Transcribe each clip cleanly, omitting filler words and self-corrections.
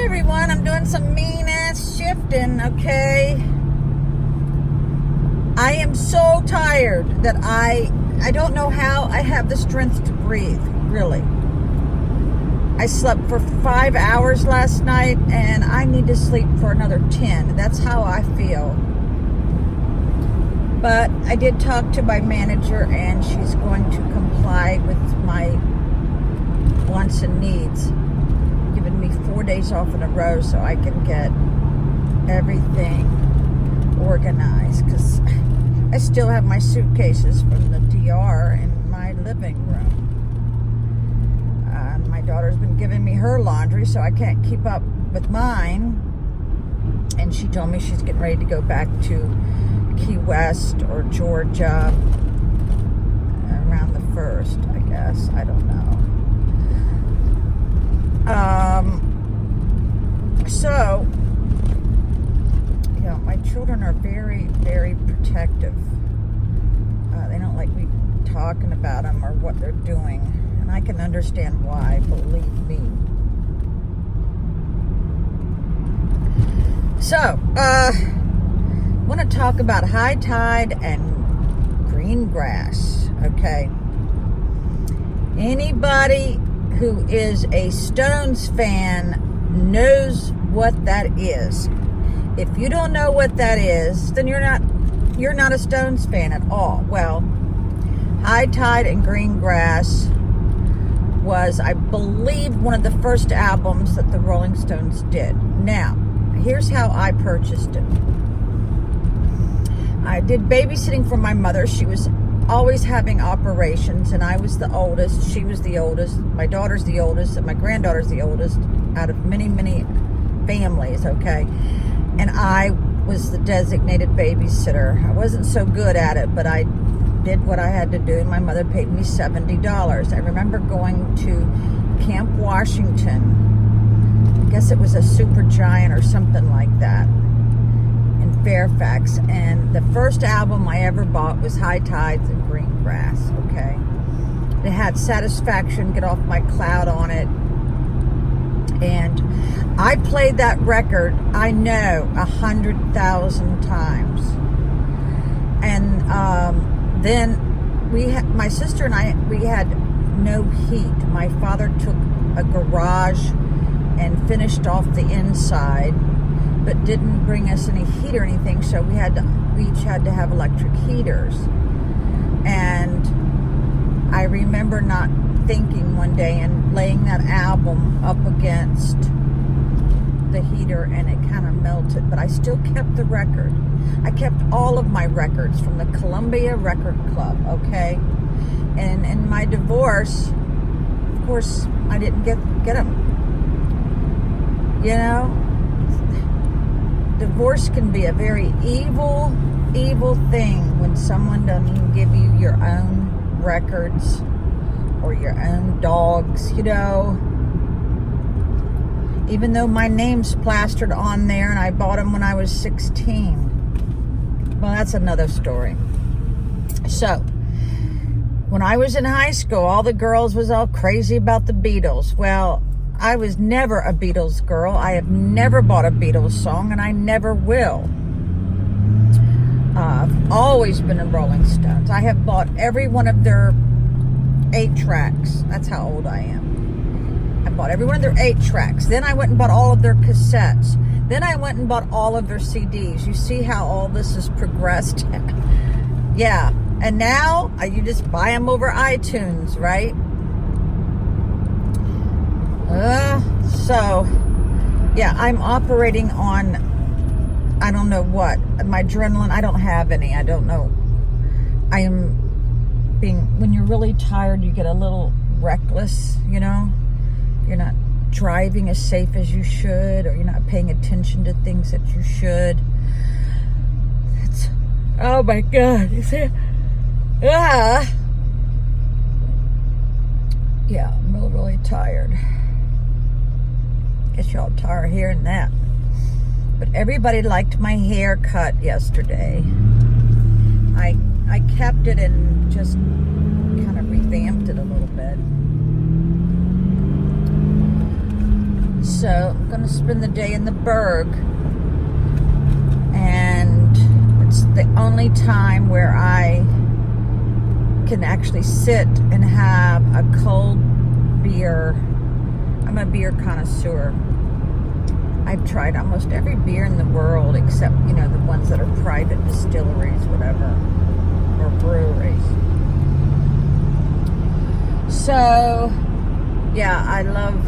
everyone, I'm doing some mean ass shifting, okay? I am so tired that I don't know how I have the strength to breathe, really. I slept for 5 hours last night and I need to sleep for another 10. That's how I feel. But I did talk to my manager and she's going to comply with my wants and needs, giving me 4 days off in a row so I can get everything organized, because I still have my suitcases from the DR in my living room. My daughter's been giving me her laundry, so I can't keep up with mine. And she told me she's getting ready to go back to Key West or Georgia around the 1st, I guess. I don't know. So, yeah, my children are very, very protective. They don't like me talking about them or what they're doing. And I can understand why, believe me. So, I want to talk about high tide and green grass, okay? Anybody who is a Stones fan knows what that is. If you don't know what that is, then you're not a Stones fan at all. Well, High Tide and Green Grass was, I believe, one of the first albums that the Rolling Stones did. Now, here's how I purchased it. I did babysitting for my mother. She was always having operations, and I was the oldest. She was the oldest. My daughter's the oldest, and my granddaughter's the oldest out of many, many families, okay? And I was the designated babysitter. I wasn't so good at it, but I did what I had to do, and my mother paid me $70. I remember going to Camp Washington. I guess it was a Super Giant or something like that in Fairfax, and the first album I ever bought was High Tides and Green Grass, okay? It had Satisfaction, Get Off My Cloud on it, and I played that record, I know, 100,000 times. And then my sister and I, we had no heat. My father took a garage and finished off the inside, but didn't bring us any heat or anything, so we each had to have electric heaters. And I remember not thinking one day and laying that album up against the heater, and it kind of melted, but I still kept the record. I kept all of my records from the Columbia Record Club, okay? And in my divorce, of course, I didn't get them. You know, divorce can be a very evil, evil thing when someone doesn't even give you your own records or your own dogs, you know. Even though my name's plastered on there and I bought them when I was 16. Well, that's another story. So, when I was in high school, all the girls was all crazy about the Beatles. Well, I was never a Beatles girl. I have never bought a Beatles song, and I never will. I've always been a Rolling Stones. I have bought every one of their 8 tracks. That's how old I am. I bought every one of their 8 tracks. Then I went and bought all of their cassettes. Then I went and bought all of their CDs. You see how all this has progressed? Yeah. And now you just buy them over iTunes, right? So, yeah, I'm operating on, I don't know what. My adrenaline, I don't have any. I don't know. I am when you're really tired, you get a little reckless, you know? You're not driving as safe as you should, or you're not paying attention to things that you should. Oh my God. You see? Yeah, I'm really tired. Guess y'all tired of hearing that. But everybody liked my haircut yesterday. I kept it and just kind of revamped it a little bit. So I'm going to spend the day in the Berg. And it's the only time where I can actually sit and have a cold beer. I'm a beer connoisseur. I've tried almost every beer in the world except, the ones that are private distilleries, whatever, or breweries. So, yeah, I love,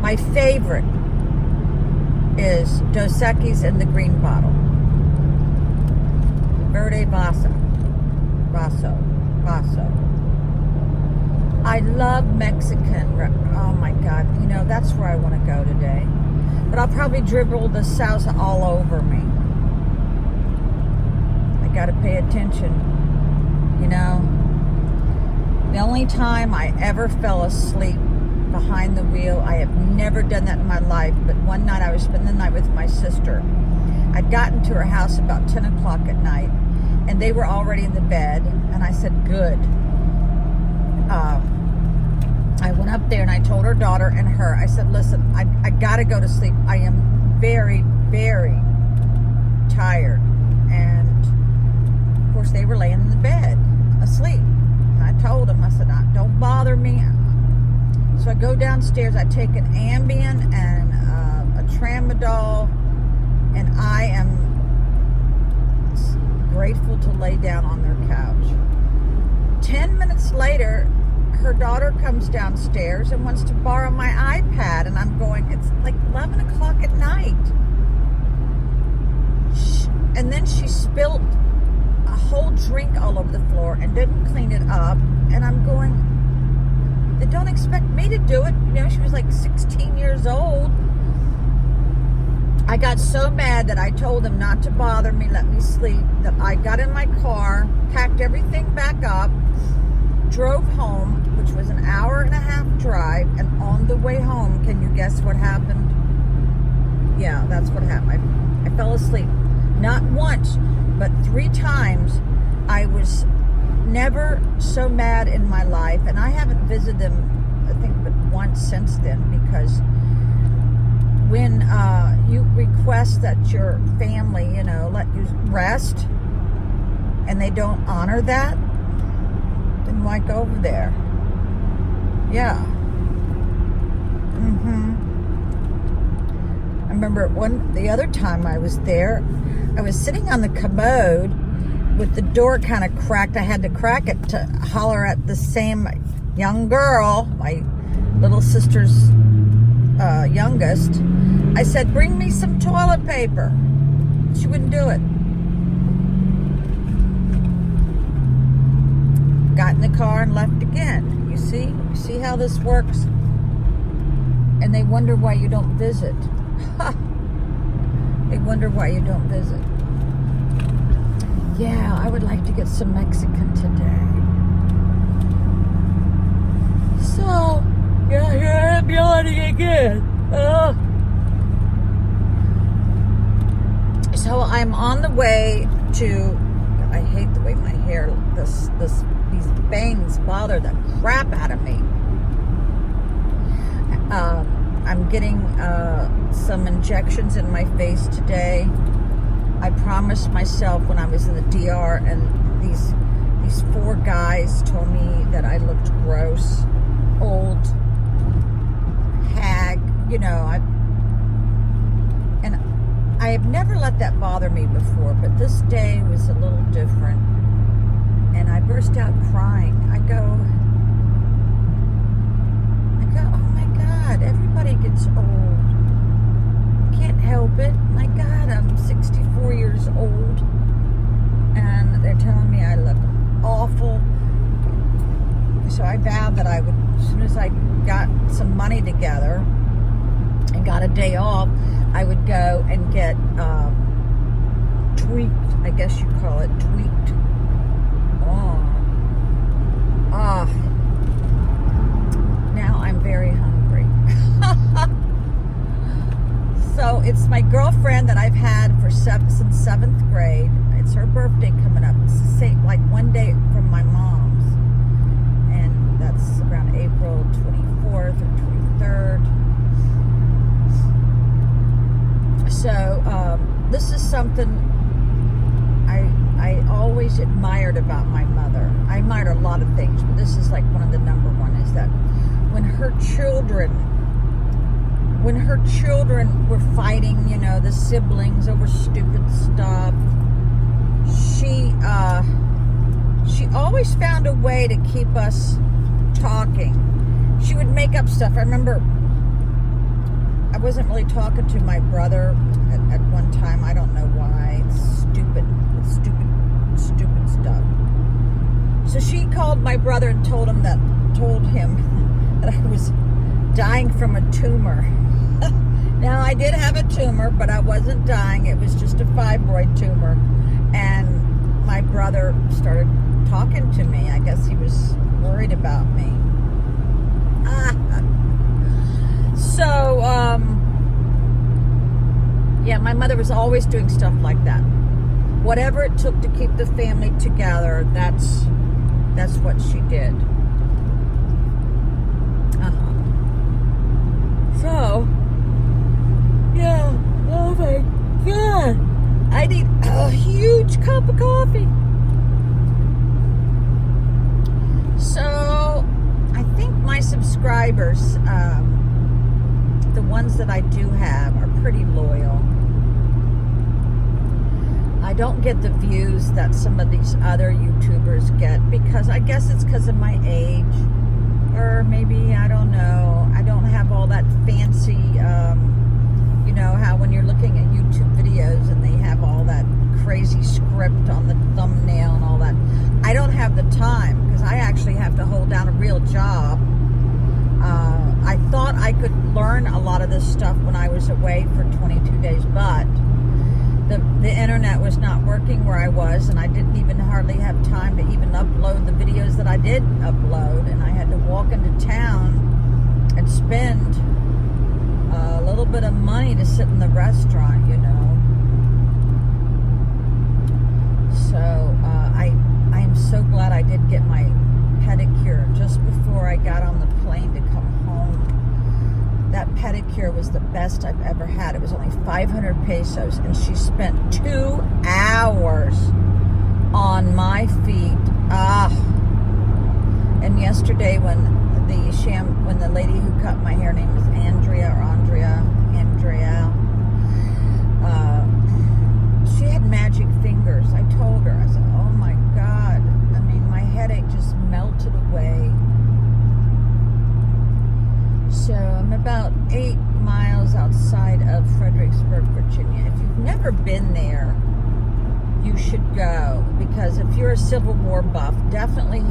my favorite is Dos Equis in the green bottle. Verde Vaso. I love Mexican. Oh my God. That's where I want to go today. But I'll probably dribble the salsa all over me. I got to pay attention. The only time I ever fell asleep behind the wheel, I have never done that in my life, but one night I was spending the night with my sister. I'd gotten to her house about 10 o'clock at night, and they were already in the bed, and I said, good. I went up there and I told her daughter and her, I said, listen, I got to go to sleep. I am very, very tired. And of course they were laying in the bed asleep. And I told them, I said, don't bother me. So I go downstairs, I take an Ambien and a Tramadol, and I am grateful to lay down on their couch. 10 minutes later, her daughter comes downstairs and wants to borrow my iPad, and I'm going, it's like 11 o'clock at night. And then she spilled a whole drink all over the floor and didn't clean it up, and I'm going, they don't expect me to do it. She was like 16 years old. I got so mad that I told them not to bother me, let me sleep, that I got in my car, packed everything back up, drove home, which was an hour and a half drive, and on the way home, can you guess what happened? Yeah, that's what happened. I fell asleep. Not once, but 3 times. I was never so mad in my life, and I haven't visited them, I think, but once since then, because when you request that your family, let you rest, and they don't honor that, then why go over there? Yeah. I remember the other time I was there, I was sitting on the commode with the door kind of cracked. I had to crack it to holler at the same young girl, my little sister's youngest. I said, bring me some toilet paper. She wouldn't do it. Got in the car and left again. You see how this works? And they wonder why you don't visit. They wonder why you don't visit. Yeah, I would like to get some Mexican today. So, yeah, here I am yawning again. So I'm on the way to, I hate the way my hair, these bangs bother the crap out of me. I'm getting some injections in my face today. I promised myself when I was in the DR, and these 4 guys told me that I looked gross, old, hag, and I have never let that bother me before, but this day was a little different, and I burst out crying. I go, oh my God, everybody gets old. Can't help it. My God, I'm 64 years old, and they're telling me I look awful. So I vowed that I would, as soon as I got some money together and got a day off, I would go and get tweaked, I guess you call it, tweaked. Now I'm very hungry. So it's my girlfriend that I've had since 7th grade. It's her birthday coming up. It's the same, like one day from my mom's. And that's around April 24th or 23rd. this is something I always admired about my mother. I admired a lot of things, but this is like one of the number one, is that when her children were fighting, you know, the siblings over stupid stuff, she always found a way to keep us talking. She would make up stuff. I remember I wasn't really talking to my brother at one time. I don't know why. It's stupid stuff. So she called my brother and told him that I was dying from a tumor. Now, I did have a tumor, but I wasn't dying. It was just a fibroid tumor. And my brother started talking to me. I guess he was worried about me. So, yeah, my mother was always doing stuff like that. Whatever it took to keep the family together, that's what she did. So, yeah, oh my God. I need a huge cup of coffee. So, I think my subscribers, the ones that I do have, are pretty loyal. I don't get the views that some of these other YouTubers get, because I guess it's because of my age, or maybe, I don't know. I don't have all that fancy, you know, how when you're looking at YouTube videos and they have all that crazy script on the thumbnail and all that. I don't have the time, because I actually have to hold down a real job. I thought I could learn a lot of this stuff when I was away for 22 days, but the internet was not working where I was, and I didn't even hardly have time to even upload the videos that I did upload, and I had to walk into town and spend a little bit of money to sit in the restaurant, you know. So I am so glad I did get my pedicure just before I got on the plane to come home. That pedicure was the best I've ever had. It was only 500 pesos, and she spent 2 hours on my feet. And yesterday when the lady who cut my hair, name was Andrea, she had magic fingers. I told her, I said, oh my God. I mean, my headache just melted away. So I'm about 8 miles outside of Fredericksburg, Virginia. If you've never been there, you should go, because if you're a Civil War buff, definitely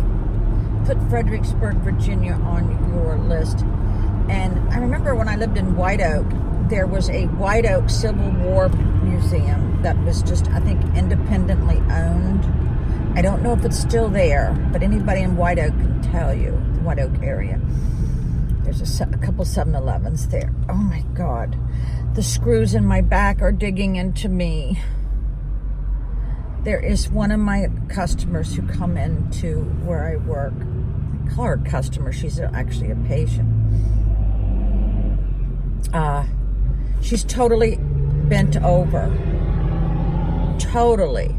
put Fredericksburg, Virginia on your list. And I remember when I lived in White Oak, there was a White Oak Civil War museum that was just, I think, independently owned. I don't know if it's still there, but anybody in White Oak can tell you, the White Oak area. There's a couple 7-Elevens there. Oh my God. The screws in my back are digging into me. There is one of my customers who come into where I work. I call her a customer. She's actually a patient. She's totally bent over. Totally.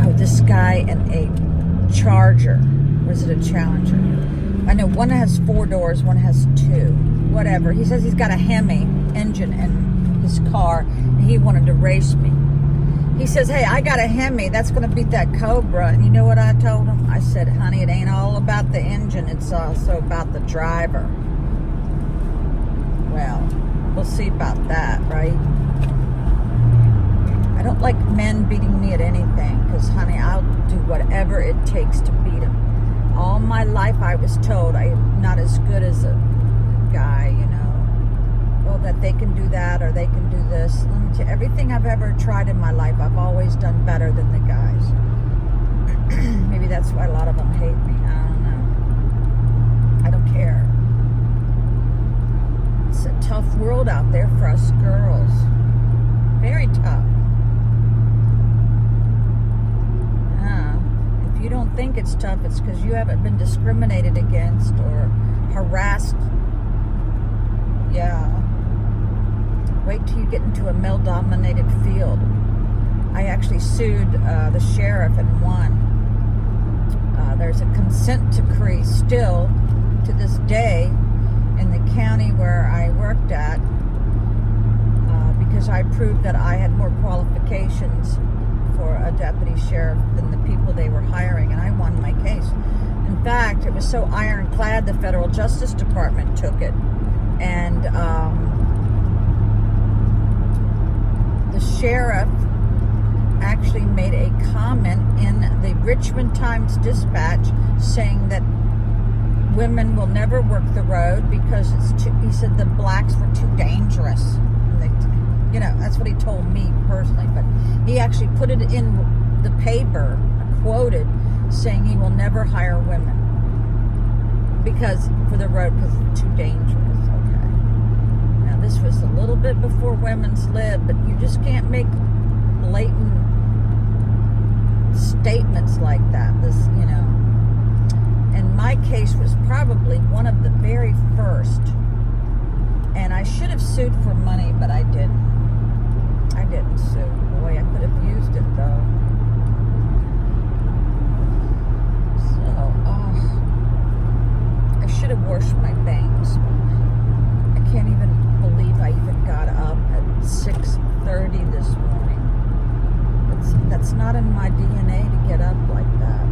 Oh, this guy in a Charger. Or is it a Challenger? I know one has 4 doors, one has 2. Whatever. He says he's got a Hemi engine in his car, and he wanted to race me. He says, hey, I got a Hemi. That's going to beat that Cobra. And you know what I told him? I said, honey, it ain't all about the engine. It's also about the driver. Well, we'll see about that, right? I don't like men beating me at anything, because, honey, I'll do whatever it takes to beat them. All my life I was told I'm not as good as a guy, you know. Well, that they can do that or they can do this. Let me tell you, everything I've ever tried in my life, I've always done better than the guys. Maybe that's why a lot of them hate me. I don't know. I don't care. It's a tough world out there for us girls. Very tough. If you don't think it's tough, it's because you haven't been discriminated against or harassed. Yeah. Wait till you get into a male-dominated field. I actually sued the sheriff and won. There's a consent decree still to this day in the county where I worked at because I proved that I had more qualifications for a deputy sheriff than the people they were hiring, and I won my case. In fact, it was so ironclad the Federal Justice Department took it, and the sheriff actually made a comment in the Richmond Times-Dispatch saying that women will never work the road because he said the blacks were too dangerous. And that's what he told me personally, but he actually put it in the paper, quoted, saying he will never hire women for the road because it's too dangerous. Okay. Now this was a little bit before women's lib, but you just can't make blatant statements like that. And my case was probably one of the very first, and I should have sued for money, but I didn't sue. Boy, I could have used it though. So I should have washed my bangs. I can't even believe I even got up at 6:30 this morning. That's not in my DNA to get up like that.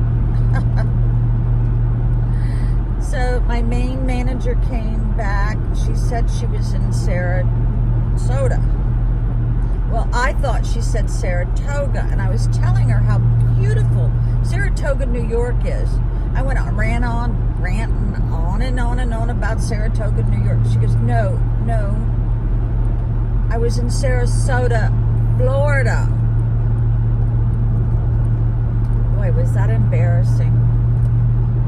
So my main manager came back. She said she was in Sarasota. Well, I thought she said Saratoga, and I was telling her how beautiful Saratoga, New York is. I ranting on and on and on about Saratoga, New York. She goes, no, I was in Sarasota, Florida. Boy, was that embarrassing.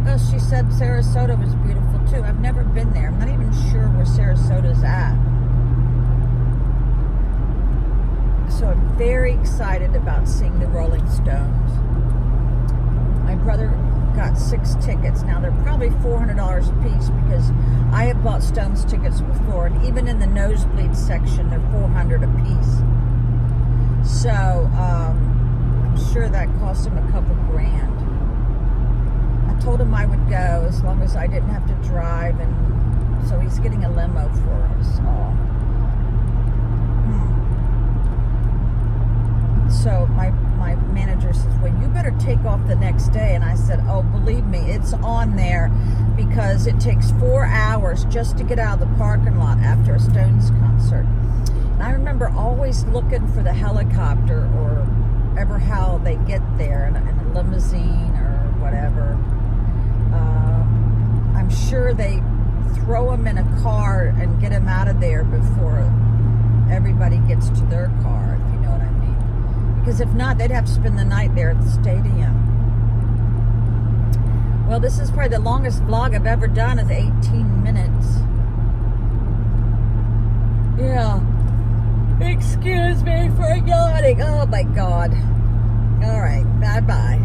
Well, she said Sarasota was beautiful too. I've never been there. I'm not even sure where Sarasota's at. So I'm very excited about seeing the Rolling Stones. My brother got 6 tickets. Now they're probably $400 a piece because I have bought Stones tickets before, and even in the nosebleed section, they're $400 a piece. So I'm sure that cost him a couple grand. I told him I would go as long as I didn't have to drive, and so he's getting a limo for us all. So my manager says, well, you better take off the next day. And I said, oh, believe me, it's on there because it takes 4 hours just to get out of the parking lot after a Stones concert. And I remember always looking for the helicopter or ever how they get there in a limousine or whatever. I'm sure they throw them in a car and get them out of there before everybody gets to their car, if you know what I mean. Because if not, they'd have to spend the night there at the stadium. Well, this is probably the longest vlog I've ever done, is 18 minutes. Yeah. Excuse me for yawning. Oh my God. All right. Bye-bye.